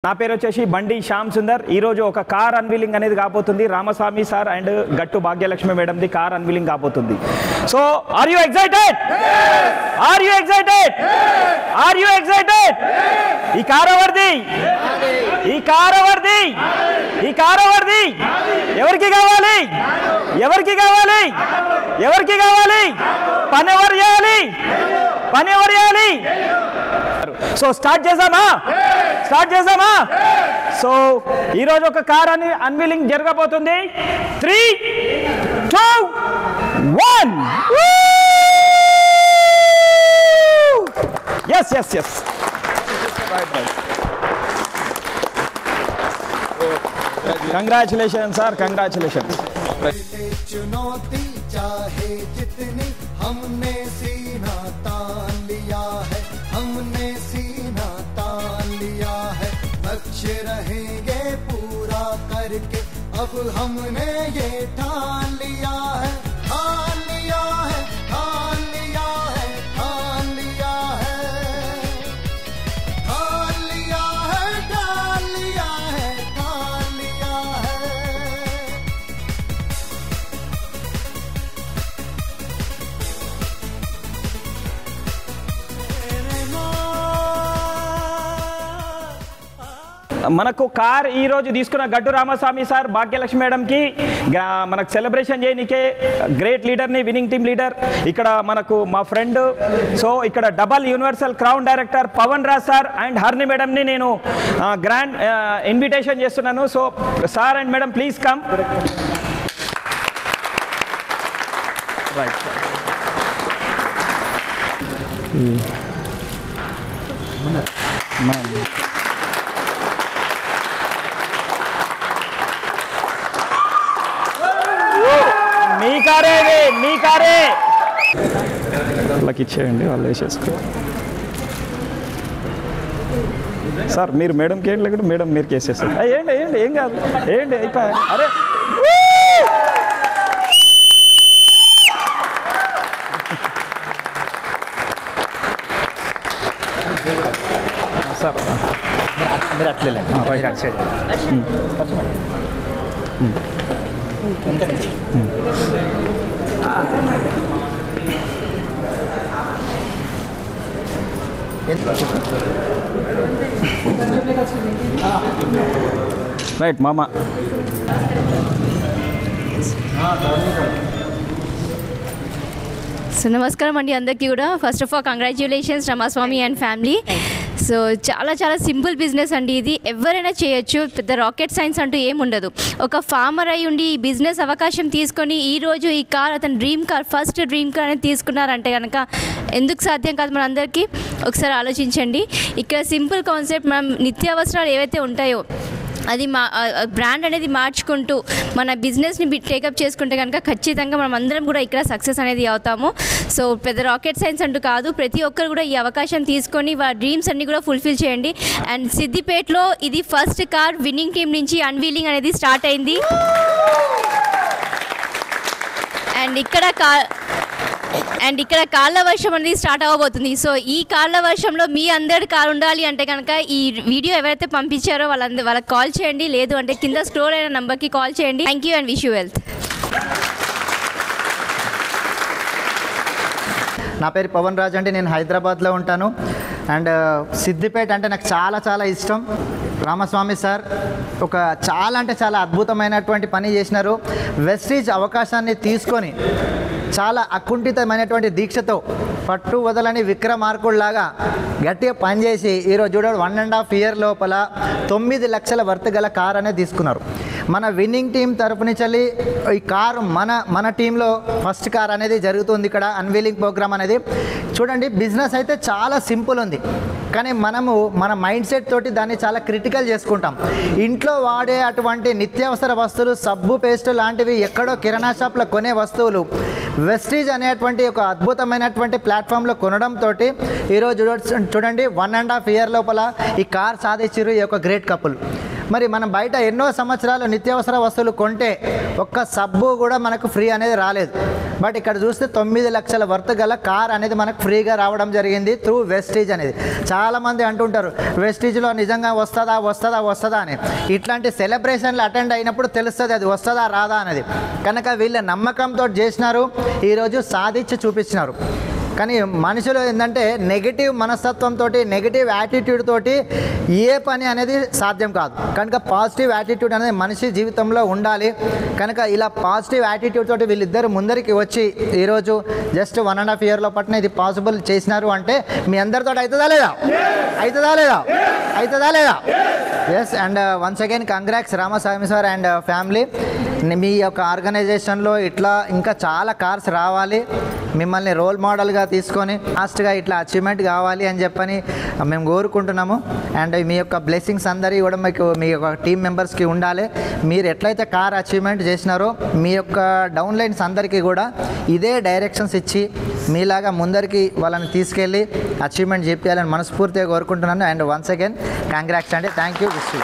నా పేరు వచ్చేసి బండి శ్యామ్ సుందర్. ఈరోజు ఒక కార్ అన్వీలింగ్ అనేది కాబోతుంది. రామస్వామి సార్ అండ్ గట్టు భాగ్యలక్ష్మి మేడంది కార్ అన్వీలింగ్ కాబోతుంది. So are you excited? Are you excited? Are you excited? ఈ కార్ ఎవరిది? ఈ కార్ ఎవరిది? ఈ కార్ ఎవరిది? ఎవరికి కావాలి? ఎవరికి కావాలి? ఎవరికి కావాలి? పని ఎవరు చేయాలి? పని ఎవరు చేయాలి? సో స్టార్ట్ చేసామా? స్టార్ట్ చేసామా? సో ఈరోజు ఒక కార్ అన్వీలింగ్ జరగబోతుంది. 3, 2, 1. Yes yes yes congratulation sir, congratulation. चुनौती चाहे जितनी हमने सीना तान लिया है, हमने सीना तान लिया है, लक्ष्य रहेंगे पूरा करके अब हमने ये ठान लिया है, ठान लिया है, ठान लिया है, ठान लिया है, ठान लिया है, ठान लिया है, ठान लिया है. మనకు కార్ ఈ రోజు తీసుకున్న గట్టు రామస్వామి సార్ భాగ్యలక్ష్మి మేడంకి మనకు సెలబ్రేషన్ చేయనికే గ్రేట్ లీడర్ని, విన్నింగ్ టీమ్ లీడర్ ఇక్కడ మనకు మా ఫ్రెండ్. సో ఇక్కడ double universal crown director Pavan Raj sir and హర్ని మేడంని నేను గ్రాండ్ ఇన్విటేషన్ చేస్తున్నాను. So sir and madam please come. Right మీ కారే, మీ కారే వాళ్ళకి ఇచ్చేయండి, వాళ్ళు వేసేసుకో. సార్ మీరు మేడంకి ఏంటి లేకుండా మేడం మీరు కేసేస్తారు. ఏంటి ఏంటి ఏం కాదు, ఏంటి అయిపోయా. అరే సార్ మీరు అట్లే రైట్ మామ. సో నమస్కారం అండి అందరికీ కూడా. First of all congratulations Ramaswamy and family. So చాలా చాలా సింపుల్ బిజినెస్ అండి ఇది, ఎవరైనా చేయొచ్చు, పెద్ద రాకెట్ సైన్స్ అంటూ ఏముండదు. ఒక ఫార్మర్ అయి ఉండి ఈ బిజినెస్ అవకాశం తీసుకొని ఈరోజు ఈ కార్ అతని dream car, first dream car అనేది తీసుకున్నారంటే కనుక ఎందుకు సాధ్యం కాదు మనందరికీ? ఒకసారి ఆలోచించండి. ఇక్కడ సింపుల్ కాన్సెప్ట్, మనం నిత్యావసరాలు ఏవైతే ఉంటాయో అది బ్రాండ్ అనేది మార్చుకుంటూ మన బిజినెస్ని టేకప్ చేసుకుంటే కనుక ఖచ్చితంగా మనం అందరం కూడా ఇక్కడ సక్సెస్ అనేది అవుతాము. సో పెద్ద రాకెట్ సైన్స్ అంటూ కాదు, ప్రతి ఒక్కరు కూడా ఈ అవకాశం తీసుకొని వారి డ్రీమ్స్ అన్నీ కూడా ఫుల్ఫిల్ చేయండి. అండ్ సిద్దిపేటలో ఇది ఫస్ట్ కార్ విన్నింగ్ టీమ్ నుంచి అన్వీలింగ్ అనేది స్టార్ట్ అయింది. అండ్ ఇక్కడ కార్ల వర్షం అనేది స్టార్ట్ అవ్వబోతుంది. సో ఈ కార్ల వర్షంలో మీ అందరి కార్ ఉండాలి అంటే కనుక ఈ వీడియో ఎవరైతే పంపించారో వాళ్ళకి కాల్ చేయండి, లేదు అంటే కింద స్క్రోల్ అయిన నంబర్కి కాల్ చేయండి. Thank you and wish you wealth. నా పేరు పవన్ రాజ్ అండి, నేను హైదరాబాద్లో ఉంటాను. అండ్ సిద్దిపేట అంటే నాకు చాలా చాలా ఇష్టం. రామస్వామి సార్ ఒక చాలా అంటే చాలా అద్భుతమైనటువంటి పని చేసినారు. వెస్టీజ్ అవకాశాన్ని తీసుకొని చాలా అకుంఠితమైనటువంటి దీక్షతో పట్టు వదలని విక్రమార్కుల్లాగా గట్టిగా పనిచేసి ఈరోజు చూడ 1.5 year లోపల 9 లక్షల వర్త్ గల కార్ అనేది తీసుకున్నారు. మన విన్నింగ్ టీం తరపు నుంచి ఈ కారు మన టీంలో ఫస్ట్ కార్ అనేది జరుగుతుంది ఇక్కడ అన్వీలింగ్ ప్రోగ్రామ్ అనేది. చూడండి బిజినెస్ అయితే చాలా సింపుల్ ఉంది, కానీ మనము మన మైండ్ సెట్ తోటి దాన్ని చాలా క్రిటికల్ చేసుకుంటాం. ఇంట్లో వాడే అటువంటి నిత్యావసర వస్తువులు, సబ్బు, పేస్ట్ లాంటివి ఎక్కడో కిరాణా షాప్లో కొనే వస్తువులు వెస్టీజ్ అనేటువంటి ఒక అద్భుతమైనటువంటి ప్లాట్ఫామ్లో కొనడంతో ఈరోజు చూడండి 1.5 year లోపల ఈ కార్ సాధించారు ఈ యొక్క గ్రేట్ కపుల్. మరి మనం బయట ఎన్నో సంవత్సరాలు నిత్యావసర వస్తువులు కొంటే ఒక్క సబ్బు కూడా మనకు ఫ్రీ అనేది రాలేదు. బట్ ఇక్కడ చూస్తే 9 లక్షల వర్త్ గల కార్ అనేది మనకు ఫ్రీగా రావడం జరిగింది త్రూ వెస్టీజ్ అనేది. చాలామంది అంటుంటారు వెస్టీజ్లో నిజంగా వస్తుందా అని. ఇట్లాంటి సెలబ్రేషన్లు అటెండ్ అయినప్పుడు తెలుస్తుంది అది వస్తుందా రాదా అనేది. కనుక వీళ్ళ నమ్మకంతో చేసినారు, ఈరోజు సాధించి చూపించినారు. కానీ మనుషులు ఏంటంటే నెగిటివ్ మనస్తత్వంతో, నెగిటివ్ యాటిట్యూడ్ తోటి ఏ పని అనేది సాధ్యం కాదు. కనుక పాజిటివ్ యాటిట్యూడ్ అనేది మనిషి జీవితంలో ఉండాలి. కనుక ఇలా పాజిటివ్ యాటిట్యూడ్ తోటి వీళ్ళిద్దరు ముందరికి వచ్చి ఈరోజు జస్ట్ 1.5 year పట్ల ఇది పాసిబుల్ చేసినారు అంటే మీ అందరితో అవుతుందా లేదా? Yes. And once again congrats Ramaswamy sir and family. మీ యొక్క ఆర్గనైజేషన్లో ఇట్లా ఇంకా చాలా కార్స్ రావాలి, మిమ్మల్ని రోల్ మోడల్గా తీసుకొని ఫాస్ట్గా ఇట్లా అచీవ్మెంట్ కావాలి అని చెప్పని మేము కోరుకుంటున్నాము. అండ్ మీ యొక్క బ్లెస్సింగ్స్ అందరి కూడా మీకు మీ యొక్క టీమ్ మెంబర్స్కి ఉండాలి. మీరు ఎట్లయితే కార్ అచీవ్మెంట్ చేసినారో మీ యొక్క డౌన్లైన్స్ అందరికీ కూడా ఇదే డైరెక్షన్స్ ఇచ్చి మీలాగా ముందరికి వాళ్ళని తీసుకెళ్ళి అచీవ్మెంట్ చేయాలని మనస్ఫూర్తిగా కోరుకుంటున్నాను. అండ్ వన్స్ అగైన్ కంగ్రాట్స్ అండి. Thank you. Wish you.